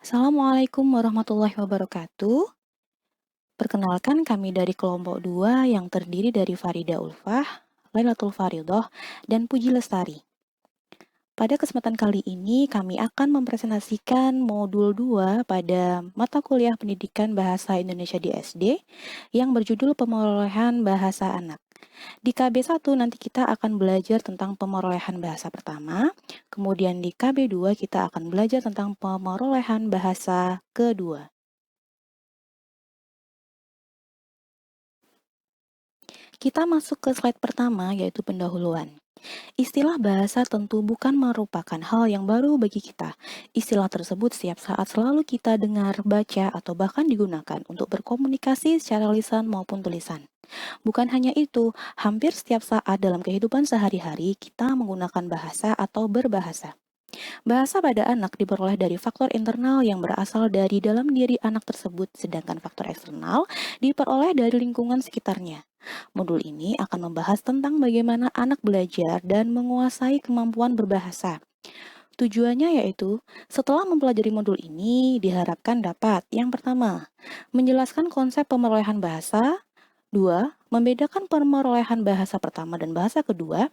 Assalamualaikum warahmatullahi wabarakatuh. Perkenalkan kami dari kelompok 2 yang terdiri dari Farida Ulfah, Lailatul Faridoh, dan Puji Lestari. Pada kesempatan kali ini kami akan mempresentasikan modul 2 pada mata kuliah Pendidikan Bahasa Indonesia di SD yang berjudul Pemerolehan Bahasa Anak. Di KB1 nanti kita akan belajar tentang pemerolehan bahasa pertama, kemudian di KB2 kita akan belajar tentang pemerolehan bahasa kedua. Kita masuk ke slide pertama, yaitu pendahuluan. Istilah bahasa tentu bukan merupakan hal yang baru bagi kita. Istilah tersebut setiap saat selalu kita dengar, baca, atau bahkan digunakan untuk berkomunikasi secara lisan maupun tulisan. Bukan hanya itu, hampir setiap saat dalam kehidupan sehari-hari kita menggunakan bahasa atau berbahasa. Bahasa pada anak diperoleh dari faktor internal yang berasal dari dalam diri anak tersebut, sedangkan faktor eksternal diperoleh dari lingkungan sekitarnya. Modul ini akan membahas tentang bagaimana anak belajar dan menguasai kemampuan berbahasa. Tujuannya yaitu, setelah mempelajari modul ini, diharapkan dapat yang pertama, menjelaskan konsep pemerolehan bahasa, dua, membedakan pemerolehan bahasa pertama dan bahasa kedua,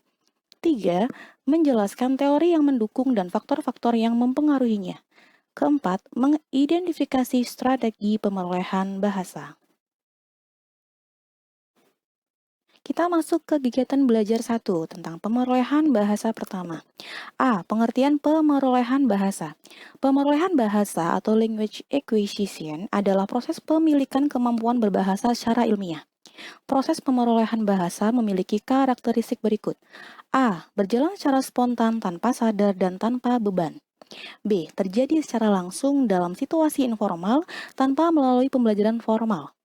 tiga, menjelaskan teori yang mendukung dan faktor-faktor yang mempengaruhinya. Keempat, mengidentifikasi strategi pemerolehan bahasa. Kita masuk ke kegiatan belajar 1 tentang pemerolehan bahasa pertama. A. Pengertian pemerolehan bahasa. Pemerolehan bahasa atau language acquisition adalah proses pemilikan kemampuan berbahasa secara ilmiah. Proses pemerolehan bahasa memiliki karakteristik berikut. A. Berjalan secara spontan tanpa sadar dan tanpa beban. B. Terjadi secara langsung dalam situasi informal tanpa melalui pembelajaran formal.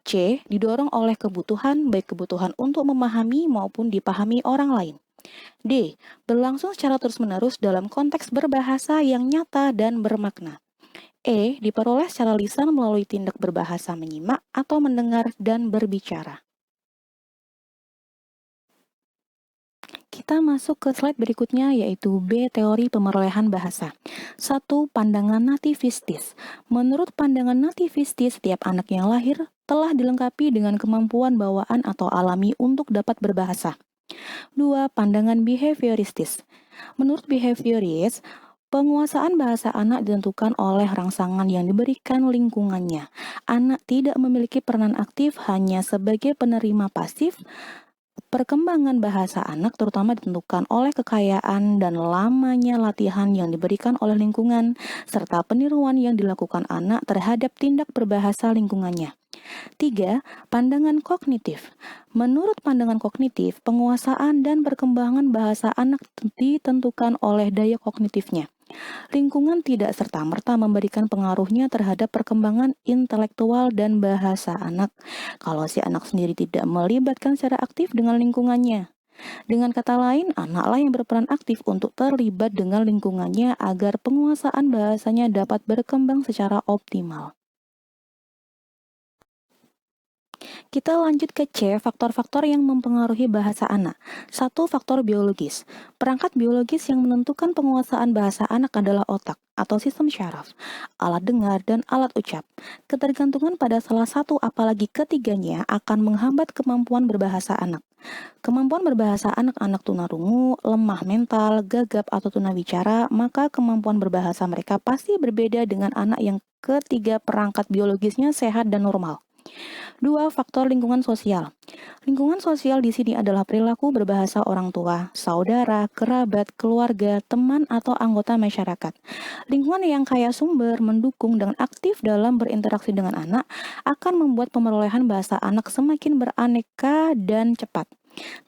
C. Didorong oleh kebutuhan, baik kebutuhan untuk memahami maupun dipahami orang lain. D. Berlangsung secara terus-menerus dalam konteks berbahasa yang nyata dan bermakna. E. Diperoleh secara lisan melalui tindak berbahasa menyimak atau mendengar dan berbicara. Kita masuk ke slide berikutnya yaitu B. Teori pemerolehan bahasa. 1. Pandangan nativistis. Menurut pandangan nativistis, setiap anak yang lahir telah dilengkapi dengan kemampuan bawaan atau alami untuk dapat berbahasa. 2. Pandangan behavioristis. Menurut behavioris, penguasaan bahasa anak ditentukan oleh rangsangan yang diberikan lingkungannya. Anak tidak memiliki peranan aktif, hanya sebagai penerima pasif. Perkembangan bahasa anak terutama ditentukan oleh kekayaan dan lamanya latihan yang diberikan oleh lingkungan, serta peniruan yang dilakukan anak terhadap tindak berbahasa lingkungannya. 3. Pandangan kognitif. Menurut pandangan kognitif, penguasaan dan perkembangan bahasa anak ditentukan oleh daya kognitifnya. Lingkungan tidak serta-merta memberikan pengaruhnya terhadap perkembangan intelektual dan bahasa anak kalau si anak sendiri tidak melibatkan secara aktif dengan lingkungannya. Dengan kata lain, anaklah yang berperan aktif untuk terlibat dengan lingkungannya agar penguasaan bahasanya dapat berkembang secara optimal. Kita lanjut ke C, faktor-faktor yang mempengaruhi bahasa anak. 1. Faktor biologis. Perangkat biologis yang menentukan penguasaan bahasa anak adalah otak atau sistem syaraf, alat dengar, dan alat ucap. Ketergantungan pada salah satu apalagi ketiganya akan menghambat kemampuan berbahasa anak. Kemampuan berbahasa anak-anak tunarungu, lemah mental, gagap atau tunawicara, maka kemampuan berbahasa mereka pasti berbeda dengan anak yang ketiga perangkat biologisnya sehat dan normal. 2. Faktor lingkungan sosial. Lingkungan sosial di sini adalah perilaku berbahasa orang tua, saudara, kerabat, keluarga, teman, atau anggota masyarakat. Lingkungan yang kaya sumber, mendukung, dan aktif dalam berinteraksi dengan anak akan membuat pemerolehan bahasa anak semakin beraneka dan cepat.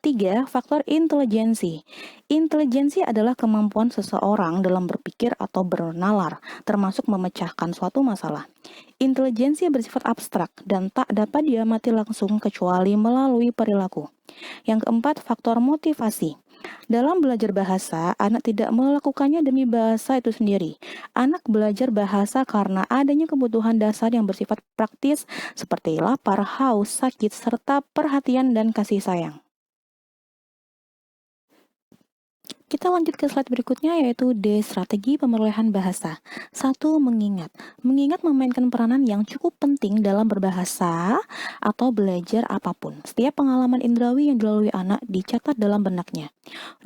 3. Faktor intelijensi. Intelijensi adalah kemampuan seseorang dalam berpikir atau bernalar, termasuk memecahkan suatu masalah. Intelijensi bersifat abstrak dan tak dapat diamati langsung kecuali melalui perilaku. Yang keempat, faktor motivasi. Dalam belajar bahasa, anak tidak melakukannya demi bahasa itu sendiri. Anak belajar bahasa karena adanya kebutuhan dasar yang bersifat praktis seperti lapar, haus, sakit, serta perhatian dan kasih sayang. Kita lanjut ke slide berikutnya yaitu D. Strategi pemerolehan bahasa. 1. Mengingat. Mengingat memainkan peranan yang cukup penting dalam berbahasa atau belajar apapun. Setiap pengalaman indrawi yang dilalui anak dicatat dalam benaknya.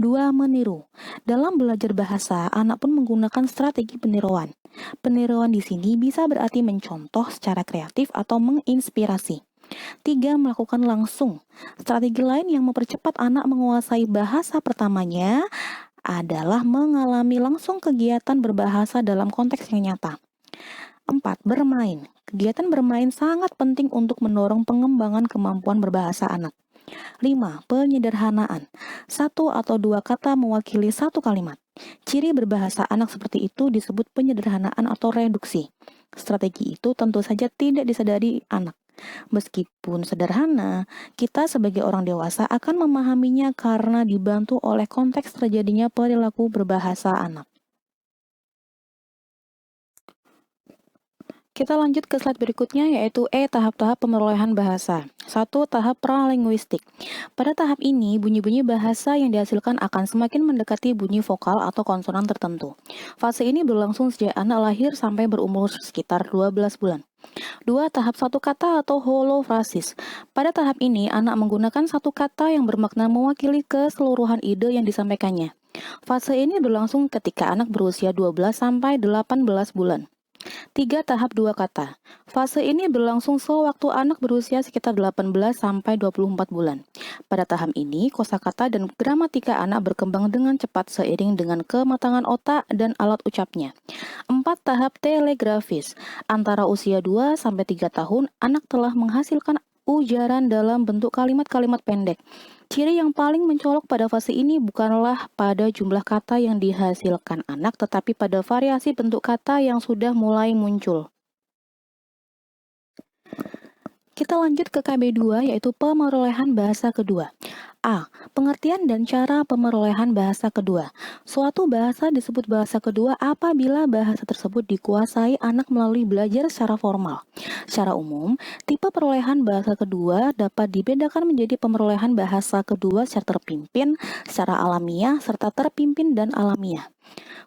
2. Meniru. Dalam belajar bahasa, anak pun menggunakan strategi peniruan. Peniruan di sini bisa berarti mencontoh secara kreatif atau menginspirasi. 3. Melakukan langsung. Strategi lain yang mempercepat anak menguasai bahasa pertamanya adalah mengalami langsung kegiatan berbahasa dalam konteks yang nyata. 4. Bermain. Kegiatan bermain sangat penting untuk mendorong pengembangan kemampuan berbahasa anak. 5. Penyederhanaan. 1 atau 2 kata mewakili satu kalimat. Ciri berbahasa anak seperti itu disebut penyederhanaan atau reduksi. Strategi itu tentu saja tidak disadari anak. Meskipun sederhana, kita sebagai orang dewasa akan memahaminya karena dibantu oleh konteks terjadinya perilaku berbahasa anak. Kita lanjut ke slide berikutnya yaitu E. Tahap-tahap pemerolehan bahasa. 1. Tahap pralinguistik. Pada tahap ini, bunyi-bunyi bahasa yang dihasilkan akan semakin mendekati bunyi vokal atau konsonan tertentu. Fase ini berlangsung sejak anak lahir sampai berumur sekitar 12 bulan. 2. Tahap satu kata atau holofrasis. Pada tahap ini, anak menggunakan satu kata yang bermakna mewakili keseluruhan ide yang disampaikannya. Fase ini berlangsung ketika anak berusia 12 sampai 18 bulan. 3. Tahap dua kata. Fase ini berlangsung sewaktu anak berusia sekitar 18 sampai 24 bulan. Pada tahap ini, kosakata dan gramatika anak berkembang dengan cepat seiring dengan kematangan otak dan alat ucapnya. 4. Tahap telegrafis. Antara usia 2 sampai 3 tahun, anak telah menghasilkan ujaran dalam bentuk kalimat-kalimat pendek. Ciri yang paling mencolok pada fase ini bukanlah pada jumlah kata yang dihasilkan anak, tetapi pada variasi bentuk kata yang sudah mulai muncul. Kita lanjut ke KB2 yaitu pemerolehan bahasa kedua. A. Pengertian dan cara pemerolehan bahasa kedua. Suatu bahasa disebut bahasa kedua apabila bahasa tersebut dikuasai anak melalui belajar secara formal. Secara umum, tipe perolehan bahasa kedua dapat dibedakan menjadi pemerolehan bahasa kedua secara terpimpin, secara alamiah, serta terpimpin dan alamiah.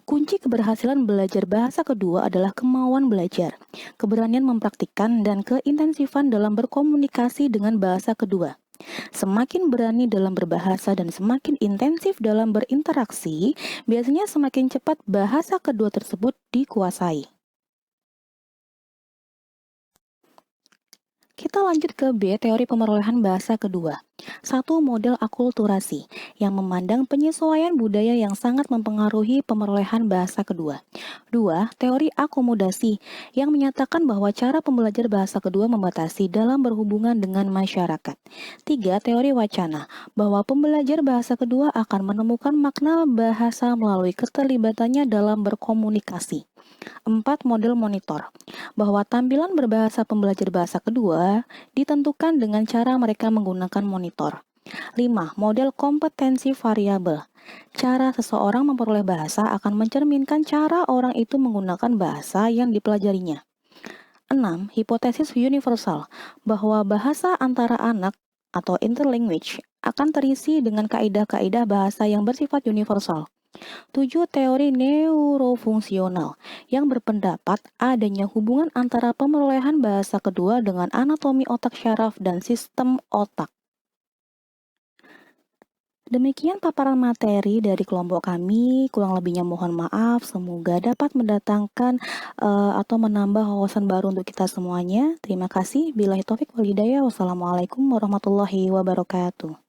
Kunci keberhasilan belajar bahasa kedua adalah kemauan belajar, keberanian mempraktikkan, dan keintensifan dalam berkomunikasi dengan bahasa kedua. Semakin berani dalam berbahasa dan semakin intensif dalam berinteraksi, biasanya semakin cepat bahasa kedua tersebut dikuasai. Kita lanjut ke B, teori pemerolehan bahasa kedua. 1. Model akulturasi, yang memandang penyesuaian budaya yang sangat mempengaruhi pemerolehan bahasa kedua. 2. Teori akomodasi, yang menyatakan bahwa cara pembelajar bahasa kedua membatasi dalam berhubungan dengan masyarakat. 3. Teori wacana, bahwa pembelajar bahasa kedua akan menemukan makna bahasa melalui keterlibatannya dalam berkomunikasi. 4. Model monitor, bahwa tampilan berbahasa pembelajar bahasa kedua ditentukan dengan cara mereka menggunakan monitor. 5. Model kompetensi variabel, cara seseorang memperoleh bahasa akan mencerminkan cara orang itu menggunakan bahasa yang dipelajarinya. 6. Hipotesis universal, bahwa bahasa antara anak atau interlanguage akan terisi dengan kaidah-kaidah bahasa yang bersifat universal. 7. Teori neurofungsional, yang berpendapat adanya hubungan antara pemerolehan bahasa kedua dengan anatomi otak syaraf dan sistem otak. Demikian paparan materi dari kelompok kami, kurang lebihnya mohon maaf, semoga dapat mendatangkan atau menambah wawasan baru untuk kita semuanya. Terima kasih. Billahi taufik wal hidayah. Wassalamualaikum warahmatullahi wabarakatuh.